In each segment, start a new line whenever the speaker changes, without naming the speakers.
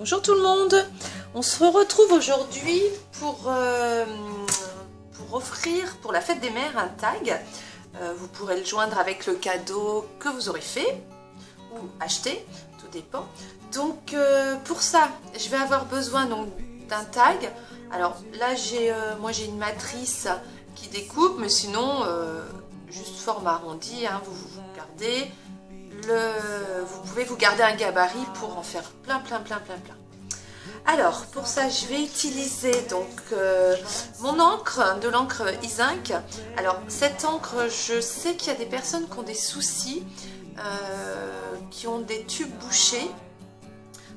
Bonjour tout le monde, on se retrouve aujourd'hui pour offrir pour la fête des mères un tag. Vous pourrez le joindre avec le cadeau que vous aurez fait ou acheté, tout dépend. Donc pour ça, je vais avoir besoin d'un tag. Alors là moi j'ai une matrice qui découpe, mais sinon juste forme arrondi, hein, vous gardez. Vous pouvez vous garder un gabarit pour en faire plein. Alors pour ça je vais utiliser donc mon encre, de l'encre Zinc. Alors cette encre, je sais qu'il y a des personnes qui ont des soucis, qui ont des tubes bouchés.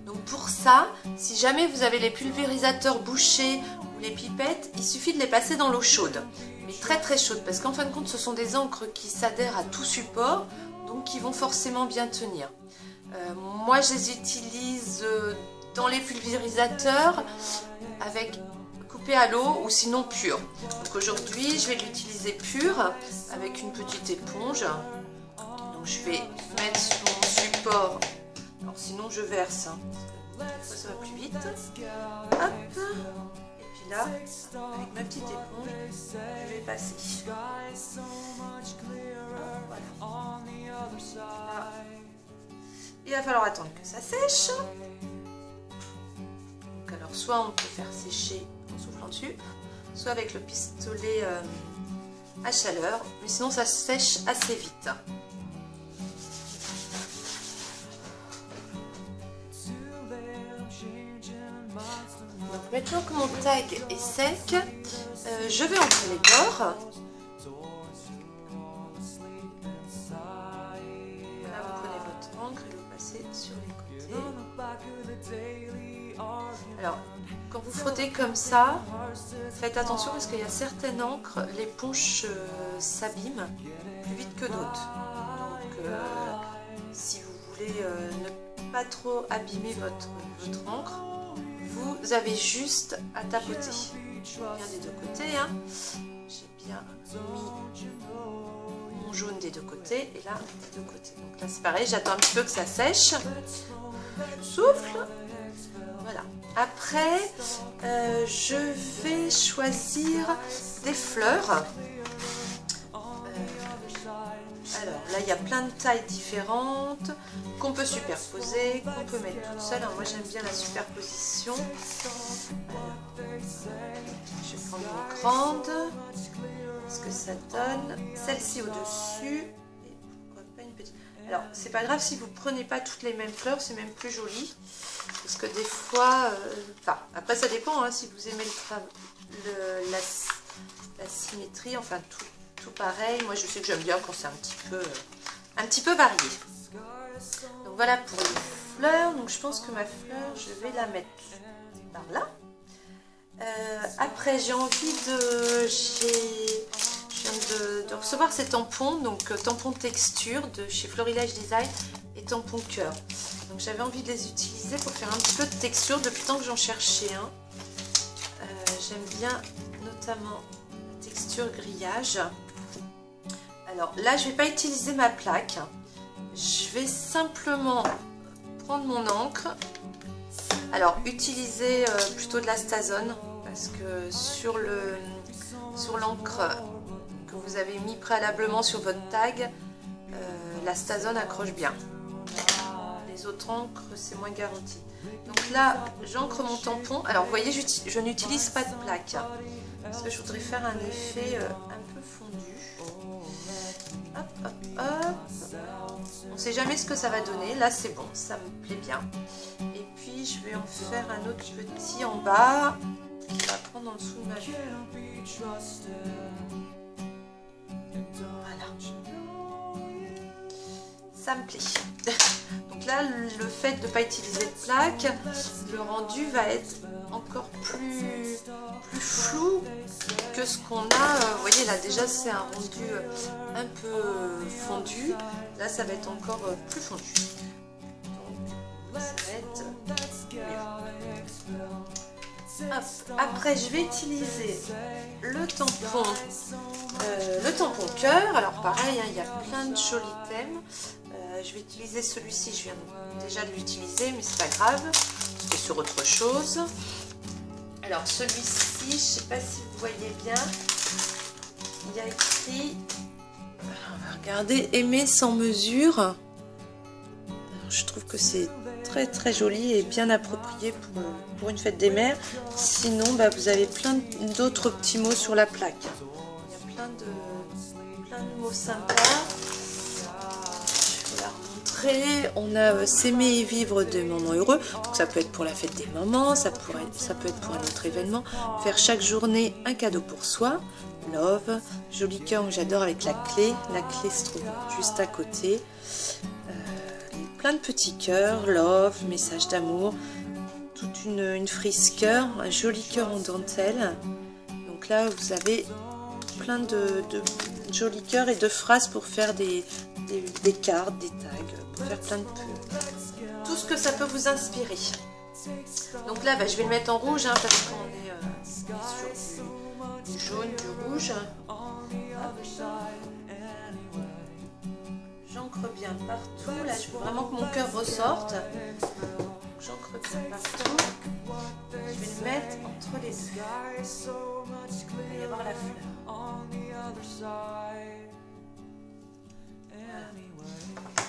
Donc pour ça, si jamais vous avez les pulvérisateurs bouchés ou les pipettes, il suffit de les passer dans l'eau chaude, mais très chaude, parce qu'en fin de compte ce sont des encres qui s'adhèrent à tout support, donc qui vont forcément bien tenir. Moi je les utilise dans les pulvérisateurs avec coupé à l'eau ou sinon pur. Donc aujourd'hui je vais l'utiliser pur avec une petite éponge. Donc je vais mettre sur mon support. Alors sinon je verse, hein, parce que ça va plus vite. Hop. Et puis là, avec ma petite éponge, je vais passer. Voilà. Là. Il va falloir attendre que ça sèche. Donc alors soit on peut faire sécher en soufflant dessus, soit avec le pistolet à chaleur, mais sinon ça sèche assez vite. Donc maintenant que mon tag est sec, je vais entrer les bords. Là vous prenez votre encre et vous passez sur les côtés. Alors quand vous frottez comme ça, faites attention parce qu'il y a certaines encres, l'éponge s'abîme plus vite que d'autres. Donc si vous voulez ne pas trop abîmer votre encre, vous avez juste à tapoter. Bien des deux côtés, hein. J'ai bien mis mon jaune des deux côtés et là des deux côtés. Donc là c'est pareil, j'attends un petit peu que ça sèche. Je souffle. Voilà. Après, je vais choisir des fleurs. Alors là, il y a plein de tailles différentes qu'on peut superposer, qu'on peut mettre toute seule. Alors moi, j'aime bien la superposition. Alors, je vais prendre une grande, ce que ça donne. Celle-ci au-dessus. Et pourquoi pas une petite. Alors, c'est pas grave si vous prenez pas toutes les mêmes fleurs, c'est même plus joli. Parce que des fois, enfin, après ça dépend, hein, si vous aimez la symétrie, enfin tout pareil. Moi je sais que j'aime bien quand c'est un petit peu varié. Donc voilà pour les fleurs. Donc je pense que ma fleur je vais la mettre par là. Après j'ai envie je viens de recevoir ces tampons, donc tampons texture de chez Florilège Design et tampons cœur. Donc j'avais envie de les utiliser pour faire un petit peu de texture depuis le temps que j'en cherchais un. J'aime bien notamment la texture grillage. Alors là, je ne vais pas utiliser ma plaque. Je vais simplement prendre mon encre. Alors, utiliser plutôt de la Stazone parce que sur l'encre que vous avez mis préalablement sur votre tag, la Stazone accroche bien. Les autres encres, c'est moins garanti. Donc là, j'encre mon tampon. Alors, vous voyez, je n'utilise pas de plaque parce que je voudrais faire un effet un peu fondu. Hop. On ne sait jamais ce que ça va donner. Là, c'est bon, ça me plaît bien. Et puis, je vais en faire un autre petit en bas qui va prendre en dessous de ma vue. Voilà. Ça me plaît. Donc là, le fait de ne pas utiliser de plaque, le rendu va être encore plus flou que ce qu'on a. Vous voyez là, déjà c'est un rendu un peu fondu. Là, ça va être encore plus fondu. Donc, ça va être mieux. Après, je vais utiliser le tampon cœur. Alors pareil, hein, il y a plein de jolis thèmes. Je vais utiliser celui-ci, je viens déjà de l'utiliser, mais c'est pas grave. C'était sur autre chose. Alors celui-ci, je sais pas si vous voyez bien, il y a écrit, on va regarder, aimer sans mesure. Alors, je trouve que c'est très joli et bien approprié pour une fête des mères. Sinon, bah, vous avez plein d'autres petits mots sur la plaque. Il y a plein de mots sympas. Je vais la remontrer. On a s'aimer et vivre des moments heureux. Donc, ça peut être pour la fête des mamans, ça peut être pour un autre événement. Faire chaque journée un cadeau pour soi. Love, joli cœur que j'adore avec la clé. La clé se trouve juste à côté. Plein de petits cœurs, love, message d'amour, toute une frise cœur, un joli cœur en dentelle. Donc là, vous avez plein de jolis cœurs et de phrases pour faire des cartes, des tags, pour faire plein de tout ce que ça peut vous inspirer. Donc là, bah, je vais le mettre en rouge hein, parce qu'on est sur du jaune, du rouge. J'encre bien partout. Là, je veux vraiment que mon cœur ressorte. J'encre bien partout. Je vais le mettre entre les deux. Il va y avoir la fleur.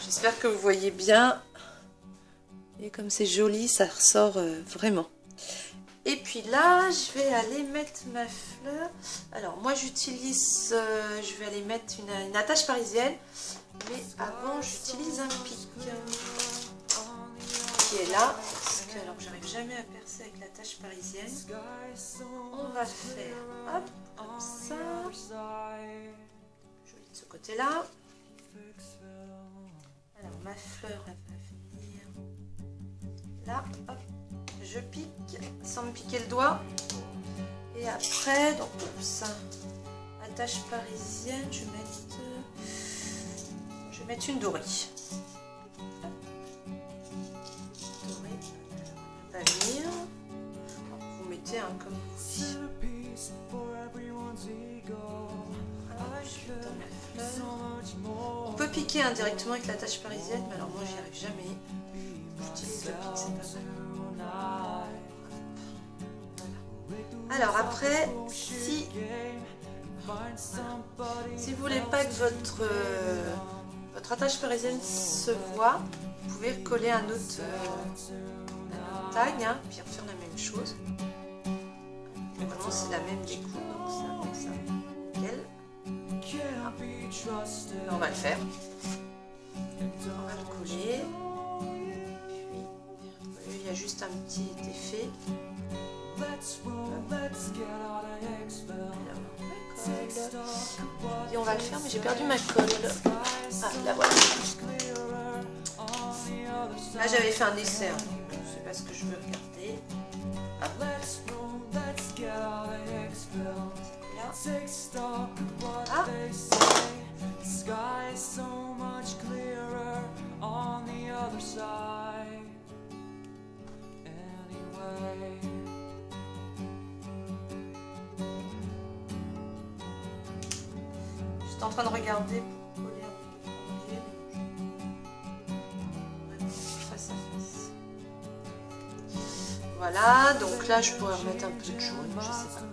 J'espère que vous voyez bien. Et comme c'est joli, ça ressort vraiment. Et puis là, je vais aller mettre ma fleur. Alors, moi, j'utilise... je vais aller mettre une attache parisienne. Mais avant, j'utilise un pic qui est là. Parce que, alors, j'arrive jamais à percer avec l'attache parisienne. On va faire, hop, comme ça. Joli de ce côté-là. Alors, ma fleur, elle va venir là, hop. Je pique sans me piquer le doigt. Et après, donc comme ça, attache parisienne, je vais mettre une dorée. Dorée, elle va venir. Vous mettez un comme vous voulez. Je mets dans ma fleur. On peut piquer indirectement avec l'attache parisienne, mais alors moi j'y arrive jamais. J'utilise le pic, c'est pas mal. Alors après, si vous voulez pas que votre attache parisienne se voit, vous pouvez coller un autre tag, hein, puis refaire la même chose. Normalement c'est la même découpe, donc ça avec ça. Nickel. Ah. On va le faire. On va le coller. Puis il y a juste un petit effet. Et on va le faire, mais j'ai perdu ma colle. Ah, la voilà. Là, j'avais fait un essai. Hein. Je ne sais pas ce que je veux regarder. Hop. Là. Ah. J'étais en train de regarder pour coller un peu face à face. Voilà, donc là je pourrais remettre un peu de jaune, je sais pas.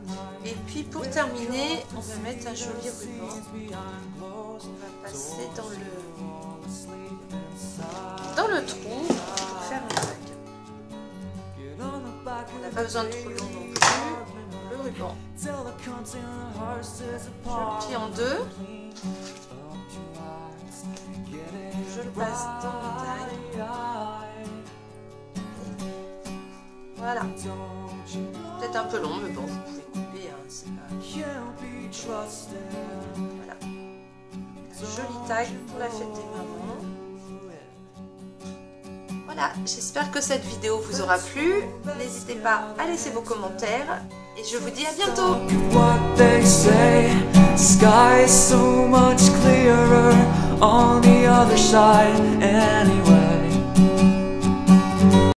Et puis pour terminer, on va mettre un joli ruban. On va passer dans le trou pour faire un tag. On n'a pas besoin de trop long non plus. Le ruban. Je le plie en deux. Je le passe dans le tag. Voilà. Peut-être un peu long, mais bon, vous pouvez couper. Hein, c'est pas... Voilà. Un joli tag pour la fête des mamans. Voilà, j'espère que cette vidéo vous aura plu. N'hésitez pas à laisser vos commentaires et je vous dis à bientôt. Sky is so much clearer on the other side anyway.